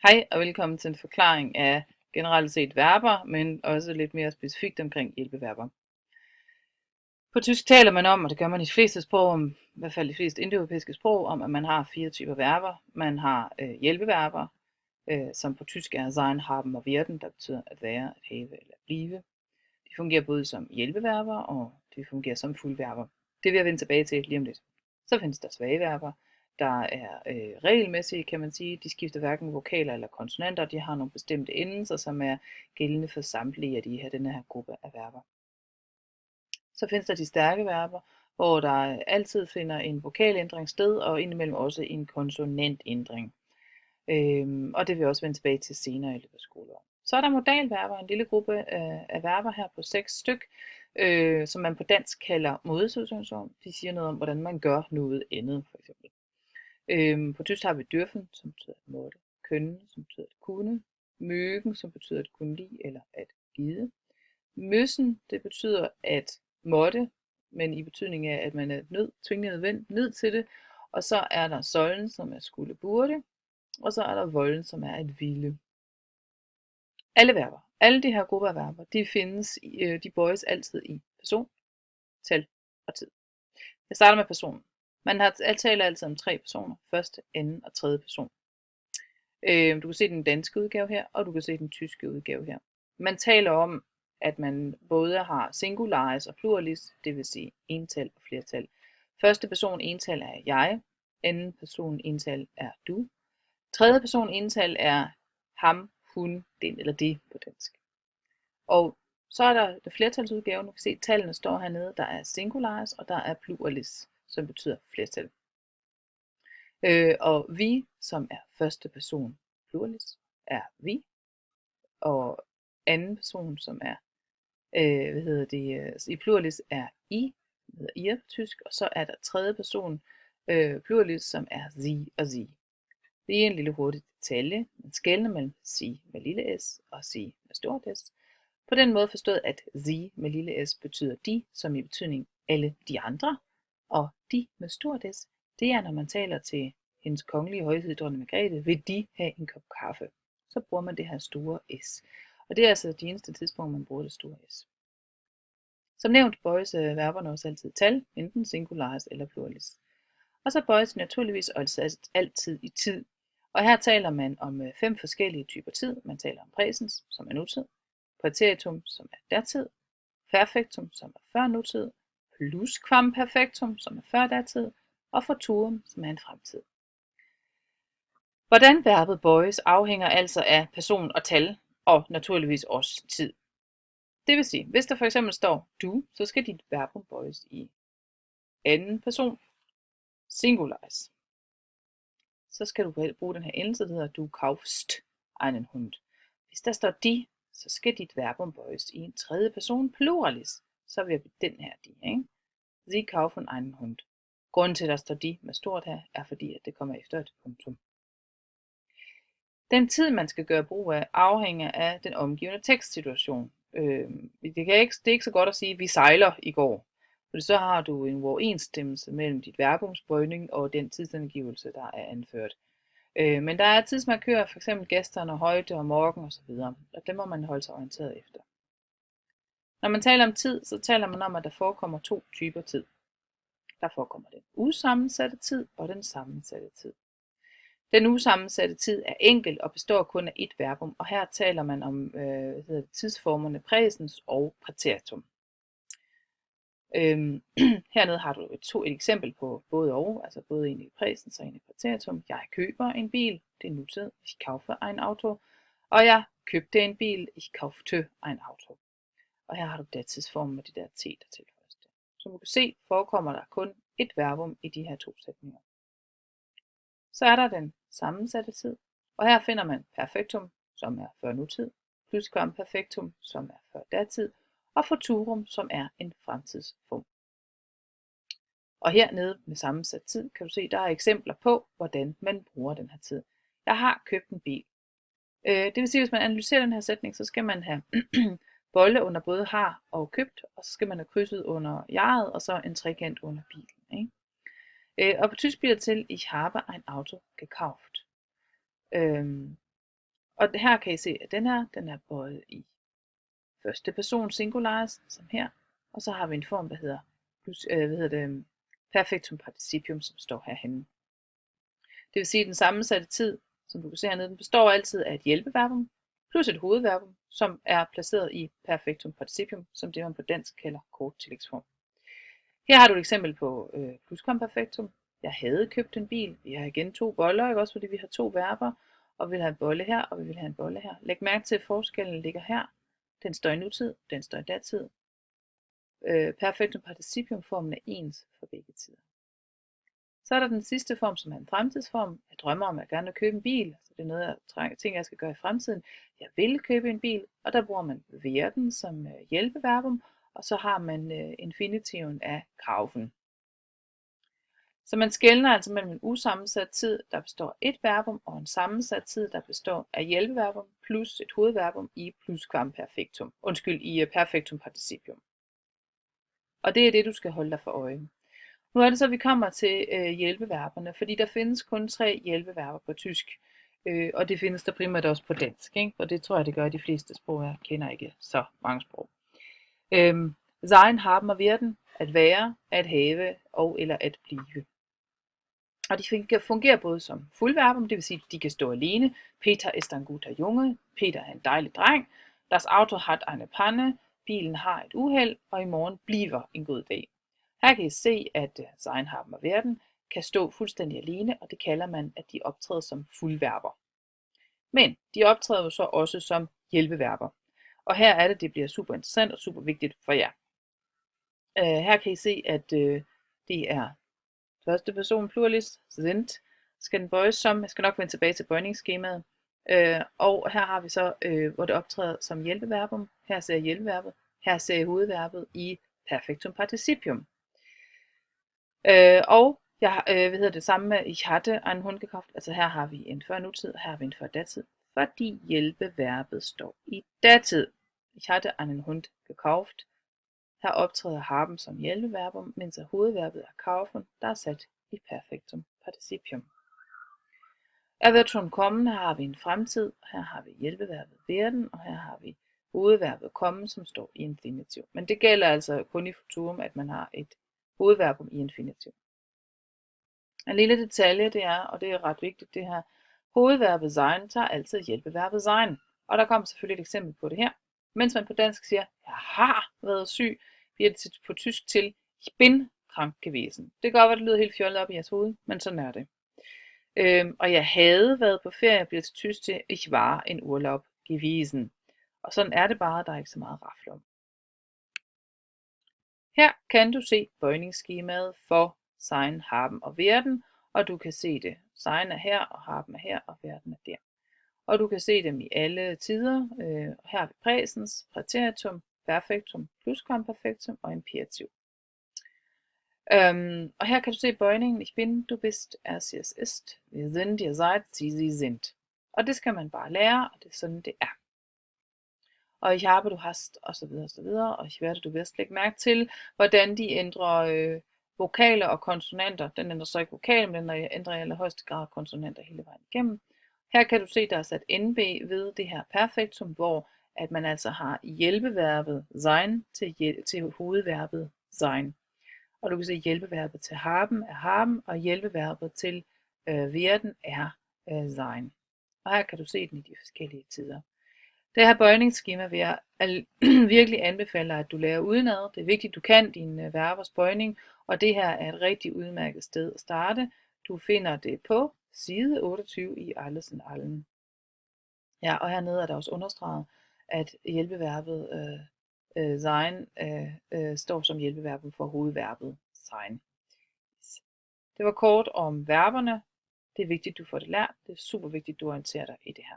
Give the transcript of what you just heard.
Hej og velkommen til en forklaring af generelt set verber, men også lidt mere specifikt omkring hjælpeverber. På tysk taler man om, og det gør man i de fleste sprog, i hvert fald de fleste indoeuropæiske sprog, om at man har 4 typer verber. Man har hjælpeverber, som på tysk er sein, haben og werden, der betyder at være, at have eller at blive. De fungerer både som hjælpeverber, og de fungerer som fuldverber. Det vil jeg vende tilbage til lige om lidt. Så findes der svage verber, der er regelmæssige, kan man sige. De skifter hverken vokaler eller konsonanter. De har nogle bestemte endelser, som er gældende for samtlige af denne her gruppe af verber. Så findes der de stærke verber, hvor der altid finder en vokalændring sted, og indimellem også en konsonantændring. Og det vil jeg også vende tilbage til senere i løbet af skoleåret. Så er der modalverber, en lille gruppe af verber her på 6 styk, som man på dansk kalder modesituation. De siger noget om, hvordan man gør noget andet, for eksempel. På tysk har vi dürfen, som betyder at måtte, können, som betyder at kunne, mögen, som betyder at kunne lide eller at gide. Müssen, det betyder at måtte, men i betydning af, at man er tvingende nødt til det. Og så er der sollen, som er skulle burde, og så er der wollen, som er at ville. Alle verber, alle de her grupper af verber, de bøjes altid i person, tal og tid. Jeg starter med personen. Man taler altid om 3 personer, første, anden og tredje person. Du kan se den danske udgave her, og du kan se den tyske udgave her. Man taler om, at man både har singularis og pluralis, det vil sige ental og flertal. Første person ental er jeg, anden person ental er du, tredje person ental er ham, hun, den eller det på dansk. Og så er der flertalsudgaven, du kan se, at tallene står hernede, der er singularis, og der er pluralis, som betyder flertal. Og vi, som er første person pluralis, er vi, og anden person, som er, i pluralis er I, som hedder ihr på tysk, og så er der tredje person pluralis, som er sie og sie. Det er en lille hurtig detalje. Man skelner mellem sie med lille s og sie med stort s. På den måde forstået, at sie med lille s betyder de, som i betydning alle de andre, og de med stort s, det er, når man taler til hendes kongelige højhed, dronning Margrethe, vil de have en kop kaffe. Så bruger man det her store s. Og det er altså de eneste tidspunkt, man bruger det store s. Som nævnt bøjes verberne også altid tal, enten singularis eller pluralis. Og så bøjes de naturligvis også altid i tid. Og her taler man om 5 forskellige typer tid. Man taler om præsens, som er nutid, præteritum, som er datid, perfektum, som er før nutid, plusquamperfektum, som er før datid, og futurum, som er en fremtid. Hvordan verbet bøjes afhænger altså af person og tal, og naturligvis også tid. Det vil sige, hvis der for eksempel står du, så skal dit verbum bøjes i anden person, singularis. Så skal du bruge den her endelse, der hedder du kaufst einen Hund. Hvis der står de, så skal dit verbum bøjes i en tredje person pluralis. Så vil vi den her de, ikke? Sie kaufen einen Hund. Grunden til, at der står de med stort her, er fordi, at det kommer efter et punktum. Den tid, man skal gøre brug af, afhænger af den omgivende tekstsituation. Det er ikke så godt at sige, at vi sejler i går. For så har du en uoverensstemmelse mellem dit verbums bøjning og den tidsangivelse, der er anført. Men der er tidsmarkører, f.eks. gæsterne, højde og morgen osv., og det må man holde sig orienteret efter. Når man taler om tid, så taler man om, at der forekommer 2 typer tid. Der forekommer den usammensatte tid og den sammensatte tid. Den usammensatte tid er enkel og består kun af et verbum, og her taler man om tidsformerne præsens og præteritum. Hernede har du et eksempel på både og, altså både en i præsens og en i præteritum. Jeg køber en bil, det er nutid, ich kaufe ein Auto, og jeg købte en bil, ich kaufte ein Auto. Og her har du datidsformen med det der t, der tilføjes til. Som du kan se, forekommer der kun et verbum i de her 2 sætninger. Så er der den sammensatte tid, og her finder man perfektum, som er før nutid, plusquamperfektum, som er før datid, og futurum, som er en fremtidsform. Og hernede med sammensat tid kan du se, der er eksempler på, hvordan man bruger den her tid. Jeg har købt en bil. Det vil sige, at hvis man analyserer den her sætning, så skal man have bolle under både har og købt, og så skal man have krydset under jeget, og så en trekant under bilen. Ikke? Og på tysk bliver det til, ich habe ein Auto gekauft. Og her kan I se, at den er bøjet i første person singularis, som her. Og så har vi en form, der hedder, perfektum participium, som står herhenne. Det vil sige, at den sammensatte tid, som du kan se hernede, den består altid af et hjælpeverbum plus et hovedverbum, som er placeret i perfektum participium, som det man på dansk kalder kort tillægsform. Her har du et eksempel på plusquamperfektum. Jeg havde købt en bil. Vi har igen 2 boller, ikke også, fordi vi har 2 verber, og vi vil have en bolle her, og vi vil have en bolle her. Læg mærke til, at forskellen ligger her. Den står i nutid, den står i datid. Perfektum participium-formen er ens for begge tider. Så er der den sidste form, som er en fremtidsform. Jeg drømmer om, at jeg gerne vil købe en bil. Så det er noget, jeg skal gøre i fremtiden. Jeg vil købe en bil, og der bruger man werden som hjælpeverbum, og så har man infinitiven af kaufen. Så man skelner altså mellem en usammensat tid, der består af et verbum, og en sammensat tid, der består af hjælpeverbum plus et hovedverbum i plusquamperfektum. I perfektum participium. Og det er det, du skal holde dig for øje. Nu er det så, at vi kommer til hjælpeverberne, fordi der findes kun 3 hjælpeverber på tysk. Og det findes der primært også på dansk, ikke? Og det tror jeg, det gør de fleste sprog. Jeg kender ikke så mange sprog. Sein, haben og werden, at være, at have og eller at blive. Og de fungerer både som fuldverbum, det vil sige, at de kan stå alene. Peter ist ein guter Junge. Peter er en dejlig dreng. Das Auto hat eine Panne. Bilen har et uheld, og i morgen bliver en god dag. Her kan I se, at sein, haben og werden kan stå fuldstændig alene, og det kalder man, at de optræder som fuldverber. Men de optræder jo så også som hjælpeverber. Og her er det bliver super interessant og super vigtigt for jer. Her kan I se, at det er første person pluralis, sind, skal den bøjes som, jeg skal nok vende tilbage til bøjningsskemaet. Og her har vi så, hvor det optræder som hjælpeverbum. Her ser jeg hjælpeverbet, her ser jeg hovedverbet i perfektum participium. Og jeg det samme med ich hatte einen Hund gekauft. Altså her har vi en før nutid, og her har vi en før datid. Fordi hjælpeverbet står i datid. Ich hatte einen Hund gekauft. Her optræder haben som hjælpeverbum, mens hovedverbet er kaufen, der er sat i perfektum participium. Wird schon kommen, her har vi en fremtid, her har vi hjælpeverbet werden, og her har vi hovedverbet kommen, som står i infinitiv. Men det gælder altså kun i futurum, at man har et hovedverbum i infinitiv. En lille detalje det er, og det er ret vigtigt det her, hovedverbet sein tager altid hjælpeverbet sein. Og der kommer selvfølgelig et eksempel på det her. Mens man på dansk siger, jeg har været syg, bliver det på tysk til, ich bin krank gewesen. Det kan godt være, det lyder helt fjollet op i jeres hoved, men sådan er det. Og jeg havde været på ferie, bliver til tysk til, ich war in Urlaub gewesen. Og sådan er det bare, der er ikke så meget rafle om. Her kan du se bøjningsskemaet for sein, haben og werden, og du kan se det. Sein er her, og haben er her, og werden er der. Og du kan se dem i alle tider. Her har vi præsens, præteritum, perfektum, plusquamperfektum og imperativ. Og her kan du se bøjningen. Ich bin, du bist, er, sie, es ist, wir sind, ihr seid, sie sind. Og det skal man bare lære, og det er sådan, det er. Og ich habe, du hast, og så videre, og så videre. Og ich werde, du wirst. Læg mærke til, hvordan de ændrer vokaler og konsonanter. Den ændrer så ikke vokaler, men den ændrer i allerhøjeste grad konsonanter hele vejen igennem. Her kan du se, der er sat NB ved det her perfektum, hvor at man altså har hjælpeverbet sein til hovedverbet sein. Og du kan se, at hjælpeverbet til haben er haben, og hjælpeverbet til werden er sein. Og her kan du se den i de forskellige tider. Det her bøjningsskema vil jeg virkelig anbefale dig, at du lærer udenad. Det er vigtigt, at du kan dine verbers bøjning, og det her er et rigtig udmærket sted at starte. Du finder det på side 28 i Alles in Allen. Ja, og hernede er der også understreget, at hjælpeverbet sein står som hjælpeverbet for hovedverbet sein. Det var kort om verberne. Det er vigtigt, du får det lært. Det er super vigtigt, du orienterer dig i det her.